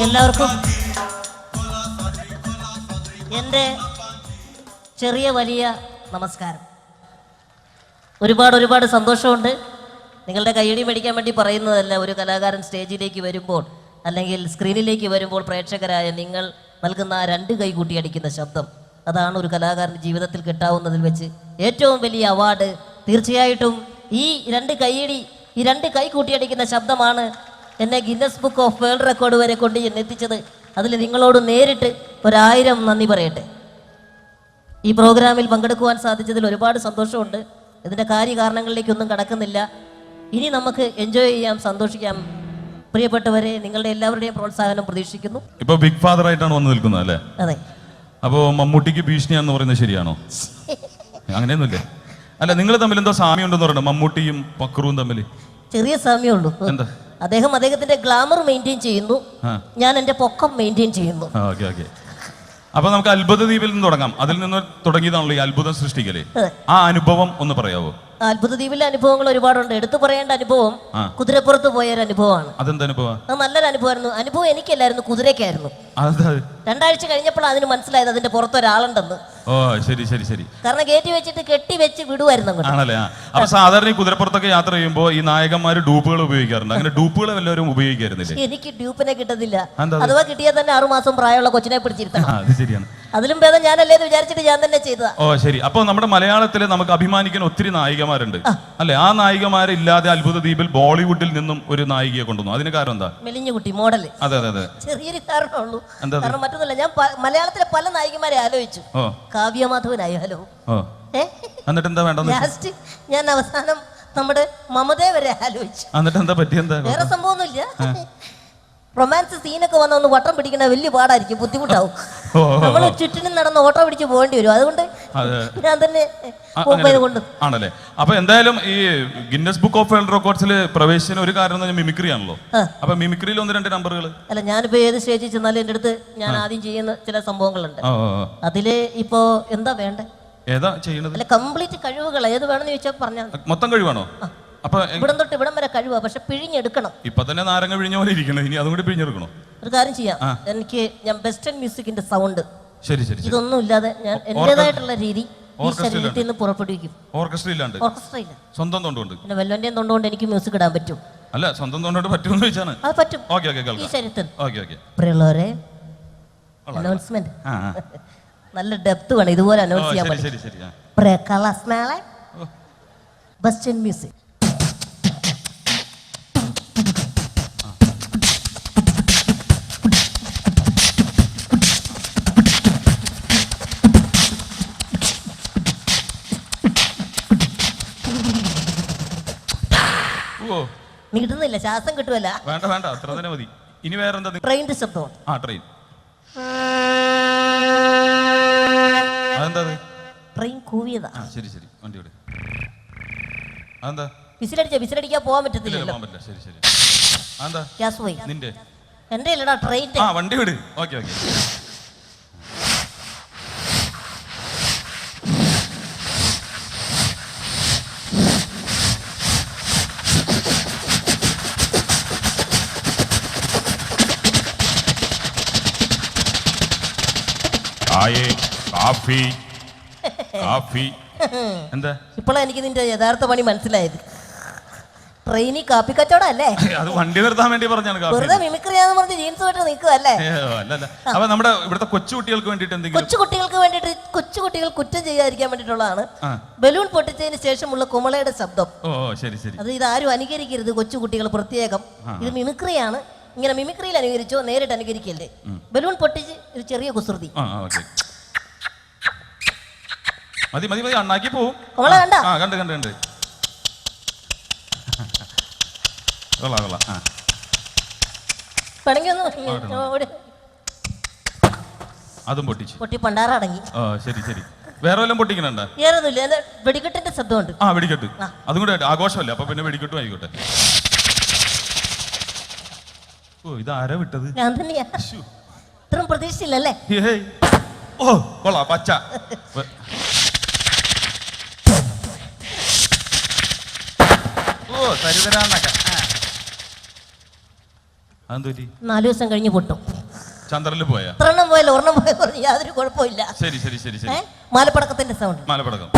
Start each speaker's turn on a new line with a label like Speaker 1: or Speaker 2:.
Speaker 1: എല്ലാവർക്കും എൻ്റെ ചെറിയ വലിയ നമസ്കാരം. ഒരുപാട് സന്തോഷമുണ്ട്. നിങ്ങളുടെ കയ്യടി മേടിക്കാൻ വേണ്ടി പറയുന്നതല്ല. ഒരു കലാകാരൻ സ്റ്റേജിലേക്ക് വരുമ്പോൾ അല്ലെങ്കിൽ സ്ക്രീനിലേക്ക് വരുമ്പോൾ പ്രേക്ഷകരായ നിങ്ങൾ നൽകുന്ന ആ 2 കൈ കൂട്ടിയടിക്കുന്ന ശബ്ദം, അതാണ് ഒരു കലാകാരൻ്റെ ജീവിതത്തിൽ കിട്ടാവുന്നതിൽ വെച്ച് ഏറ്റവും വലിയ അവാർഡ്. തീർച്ചയായിട്ടും ഈ 2 കൈയടി, ഈ 2 കൈ കൂട്ടിയടിക്കുന്ന ശബ്ദമാണ് എന്നെ Guinness book of world record വരെ കൊണ്ട് എത്തിച്ചത്. അതിൽ നിങ്ങളോട് നേരിട്ട് 1000 നന്ദി പറയട്ടെ. ഈ പ്രോഗ്രാമിൽ പങ്കെടുക്കുവാൻ സാധിച്ചതിൽ ഒരുപാട് സന്തോഷമുണ്ട്. ഇതിൻ്റെ കാര്യകാരണങ്ങളിലേക്കൊന്നും കടക്കുന്നില്ല. ഇനി നമുക്ക് എൻജോയ് ചെയ്യാം, സന്തോഷിക്കാം. പ്രിയപ്പെട്ടവരെ, നിങ്ങളുടെ എല്ലാവരുടെയും പ്രോത്സാഹനം പ്രതീക്ഷിക്കുന്നു.
Speaker 2: ഇപ്പൊ ബിഗ് ഫാദർ ആയിട്ടാണ് വന്ന് നിൽക്കുന്നത് അല്ലേ?
Speaker 1: അതെ.
Speaker 2: അപ്പോ മമ്മൂട്ടിക്ക് ഭീഷണിയാന്ന് പറയുന്നത് ശരിയാണോ? അങ്ങനെയൊന്നുമില്ലേ? അല്ല, നിങ്ങൾ തമ്മിൽ എന്തോ സാമ്യം ഉണ്ടെന്ന് പറയണം, മമ്മൂട്ടിയും പക്രുവും തമ്മിൽ.
Speaker 1: ചെറിയ സാമ്യമുള്ളൂ.
Speaker 2: എന്താ?
Speaker 1: അദ്ദേഹം അദ്ദേഹത്തിന്റെ ഗ്ലാമർ മെയിൻറ്റെയിൻ ചെയ്യുന്നു, ഞാൻ എന്റെ പൊക്കം മെയിൻറ്റെയിൻ ചെയ്യുന്നു.
Speaker 2: അപ്പൊ നമുക്ക് അത്ഭുത ദ്വീപിൽ നിന്ന് തുടങ്ങാം. അതിൽ നിന്ന് തുടങ്ങിയതാണല്ലോ ഈ അത്ഭുതം സൃഷ്ടിക്കല്. ആ അനുഭവം ഒന്ന് പറയാവോ?
Speaker 1: അത്ഭുത ദ്വീപിലെ അനുഭവങ്ങൾ ഒരുപാടുണ്ട്. എടുത്തു പറയേണ്ട അനുഭവം കുതിരപ്പുറത്ത് പോയ ഒരു അനുഭവമാണ്.
Speaker 2: അതെന്താ അനുഭവം?
Speaker 1: അത് നല്ലൊരു അനുഭവമായിരുന്നു. അനുഭവം എനിക്കല്ലായിരുന്നു, കുതിരക്കായിരുന്നു. 2 ആഴ്ച കഴിഞ്ഞപ്പോൾ അതിന് മനസ്സിലായത് അതിന്റെ പുറത്തൊരാളുണ്ടെന്ന്.
Speaker 2: ഓ, ശരി ശരി ശരി.
Speaker 1: കാരണം ഗേറ്റ് വെച്ചിട്ട് കെട്ടി വെച്ച് വിടുവായിരുന്നു.
Speaker 2: ആണല്ലേ? അപ്പൊ സാധാരണ ഈ കുതിരപ്പുറത്തൊക്കെ യാത്ര ചെയ്യുമ്പോൾ ഈ നായകന്മാര് ഡൂപ്പുകൾ ഉപയോഗിക്കാറുണ്ട്. അങ്ങനെ ഡൂപ്പുകൾ എല്ലാവരും ഉപയോഗിക്കാറുന്നില്ലേ?
Speaker 1: എനിക്ക് ഡ്യൂപ്പിനെ കിട്ടുന്നില്ല. അഥവാ കിട്ടിയാൽ തന്നെ 6 മാസം പ്രായമുള്ള കൊച്ചിനെ പിടിച്ചിരുത്തണം.
Speaker 2: അത് ശരിയാണ്.
Speaker 1: അതിലും ഭേദം ഞാനല്ലേ എന്ന് വിചാരിച്ചിട്ട് ഞാൻ തന്നെ ചെയ്തതാ.
Speaker 2: ഓ ശരി. അപ്പൊ നമ്മുടെ മലയാളത്തില് നമുക്ക് അഭിമാനിക്കുന്ന ഒത്തിരി നായികമാരുണ്ട് അല്ലെ? ആ നായികമാരില്ലാതെ അത്ഭുത ദ്വീപിൽ ബോളിവുഡിൽ നിന്നും ഒരു നായികയെ കൊണ്ടുവന്നു. അതിന് കാരണം എന്താ?
Speaker 1: മെലിഞ്ഞുകുട്ടി മോഡല്.
Speaker 2: അതെ അതെ അതെ.
Speaker 1: ചെറിയൊരു കാരണമുള്ളൂ. കാരണം മറ്റൊന്നുമില്ല, ഞാൻ മലയാളത്തിലെ പല നായികമാരെ ആലോചിച്ചു. കാവ്യമാധവനായാലോ,
Speaker 2: എന്നിട്ട് എന്താ വേണ്ട?
Speaker 1: ലാസ്റ്റ് ഞാൻ അവസാനം നമ്മുടെ മമതയെ വരെ ആലോചിച്ചു.
Speaker 2: എന്നിട്ട് എന്താ പറ്റിയെന്താ?
Speaker 1: വേറെ സംഭവമൊന്നുമില്ല. റൊമാൻസ് സീനൊക്കെ വന്ന ഒന്ന് വട്ടം പിടിക്കണ വലിയ പാടായിരിക്കും, ബുദ്ധിമുട്ടാവും. നമ്മൾ ചുറ്റിനും നടന്ന് ഓട്ടോ പിടിച്ച് പോകേണ്ടി വരും. അതുകൊണ്ട് ഞാൻ തന്നെ കൊണ്ട്
Speaker 2: ആണല്ലേ? അപ്പൊ എന്തായാലും ഈ ഗിന്നസ് ബുക്ക് ഓഫ് വേൾഡ് റെക്കോർഡ്സിൽ പ്രവേശിച്ച ഒരു കാരണം മിമിക്രി ആണല്ലോ. അപ്പൊ മിമിക്രിയിൽ 1-2 നമ്പറുകൾ. അല്ല,
Speaker 1: ഞാനിപ്പോ ഏത് സ്റ്റേജിൽ ചെന്നാലും എന്റെ അടുത്ത് ഞാൻ ആദ്യം ചെയ്യുന്ന ചില സംഭവങ്ങളുണ്ട്. അതില് ഇപ്പോ എന്താ വേണ്ടേ?
Speaker 2: ഏതാ ചെയ്യുന്നത്?
Speaker 1: അല്ല, കംപ്ലീറ്റ് കഴിവുകൾ ഏത് വേണമെന്ന് ചോദിച്ചാൽ പറഞ്ഞാൽ മൊത്തം
Speaker 2: കഴിവാണോ? അപ്പൊ
Speaker 1: ഇവിടം തൊട്ട് ഇവിടം വരെ കഴിവാ, പക്ഷെ പിഴിഞ്ഞെടുക്കണം.
Speaker 2: ഇപ്പൊ തന്നെ നാരങ്ങ പിഴിഞ്ഞ പോലെ ഇരിക്കണം, ഇനി അതും കൂടി പിഴിഞ്ഞെടുക്കണം.
Speaker 1: ഒരു കാര്യം ചെയ്യാം, ഞാൻ വെസ്റ്റേൺ മ്യൂസിക്കിന്റെ സൗണ്ട്
Speaker 2: ശരി ശരി
Speaker 1: ഇതൊന്നും ഇല്ലാതെ ഞാൻ എന്റേതായിട്ടുള്ള രീതി ഈ ശരീരത്തിൽ നിന്ന് പുറപ്പെടുവിക്കും.
Speaker 2: ഓർക്കസ്ട്ര ഇല്ലാണ്ട്?
Speaker 1: ഓർക്കസ്ട്ര ഇല്ല,
Speaker 2: സ്വന്തം തൊണ്ടുകൊണ്ട്.
Speaker 1: പിന്നെ വല്ലവന്റെയും തൊണ്ടുകൊണ്ട് എനിക്ക് മ്യൂസിക് ഇടാൻ പറ്റും?
Speaker 2: അല്ല, സ്വന്തം തൊണ്ടുകൊണ്ട് പറ്റുമെന്ന് ചോദിച്ചാണ്.
Speaker 1: അത് പറ്റും ഈ ശരീരത്തിൽ. പ്രിയമുള്ളവരെ, അനൗൺസ്മെന്റ് നല്ല ഡെപ്ത് വേണം, ഇതുപോലെ അനൗൺസ് ചെയ്യാൻ പറ്റും. Western music. കിട്ടുന്നില്ല, ശ്വാസം കിട്ടുമല്ല.
Speaker 2: വേണ്ട വേണ്ട, അത്ര തന്നെ മതി. ഇനി വേറെന്താ?
Speaker 1: ട്രെയിനിന്റെ ശബ്ദം.
Speaker 2: ട്രെയിൻ. അതെന്താ?
Speaker 1: ട്രെയിൻ കൂവിയതാ.
Speaker 2: ശരി ശരി, വണ്ടി വിട്. അതെന്താ?
Speaker 1: വിസിലടിക്കാൻ പോകാൻ പറ്റത്തില്ലല്ലോ.
Speaker 2: ശരി ശരി. അതെന്താ?
Speaker 1: ഗ്യാസ് പോയി.
Speaker 2: നിന്റെ?
Speaker 1: എന്റെ അല്ലടാ, ട്രെയിൻ.
Speaker 2: വണ്ടി വിട്. ഓക്കെ. എന്താ?
Speaker 1: ഇപ്പോഴാണ് എനിക്ക് നിന്റെ യഥാർത്ഥ പണി മനസ്സിലായത്. ട്രെയിനി കാപ്പി കച്ചവടം അല്ലേ?
Speaker 2: അത് വണ്ടി നിർത്താൻ വേണ്ടി പറഞ്ഞാണ്.
Speaker 1: വെറുതെ മിമിക്രിയാന്ന് പറഞ്ഞ് ജീൻസ് വിട്ട് നിൽക്കുവല്ലേ?
Speaker 2: അപ്പൊ നമ്മുടെ ഇവിടുത്തെ കൊച്ചുകുട്ടികൾക്ക് വേണ്ടിട്ട് എന്തെങ്കിലും?
Speaker 1: കൊച്ചുകുട്ടികൾ കുറ്റം ചെയ്യാതിരിക്കാൻ വേണ്ടിട്ടുള്ളതാണ് ബലൂൺ പൊട്ടിച്ചതിന് ശേഷമുള്ള കുമളയുടെ ശബ്ദം.
Speaker 2: ശരി ശരി.
Speaker 1: അത് ഇതാരും അനുകരിക്കരുത്, കൊച്ചുകുട്ടികൾ പ്രത്യേകം. ഇത് മിമിക്രിയാണ്. ഇങ്ങനെ മിമിക്രിയിൽ അനുകരിച്ചോ, നേരിട്ട് അനുകരിക്കല്ലേ. ബലൂൺ പൊട്ടിച്ച് ഒരു ചെറിയ കുസൃതി.
Speaker 2: മതി മതി മതി, അണ്ണാക്കി പോവും. കണ്ട് കൊള്ളാം. അതും പൊട്ടി
Speaker 1: പണ്ടാറടങ്ങി.
Speaker 2: ശരി ശരി. വേറെ വല്ലതും പൊട്ടിക്കണണ്ട?
Speaker 1: വേറൊന്നുമില്ല, വെടിക്കെട്ടിന്റെ ശബ്ദമുണ്ട്.
Speaker 2: വെടിക്കെട്ട്. അതും കൂടെ ആഘോഷമല്ലേ, അപ്പൊ പിന്നെ വെടിക്കെട്ടും ആയിക്കോട്ടെ. ഇതാരാ വിട്ടത്?
Speaker 1: ഞാൻ തന്നെയാ. ഇത്രയും പ്രതീക്ഷിച്ചില്ലല്ലേ?
Speaker 2: കൊള്ളാം, പച്ച. അതെന്തു പറ്റി?
Speaker 1: 4 ദിവസം കഴിഞ്ഞ് പൊട്ടും.
Speaker 2: ചന്ദ്രനിൽ പോയാ?
Speaker 1: ഒരെണ്ണം പോയാലും യാതൊരു കുഴപ്പമില്ല.
Speaker 2: ശരി ശരി ശരി ശരി.
Speaker 1: മാലപ്പടക്കത്തിന്റെ സൗണ്ട്.
Speaker 2: മാലപ്പടക്കം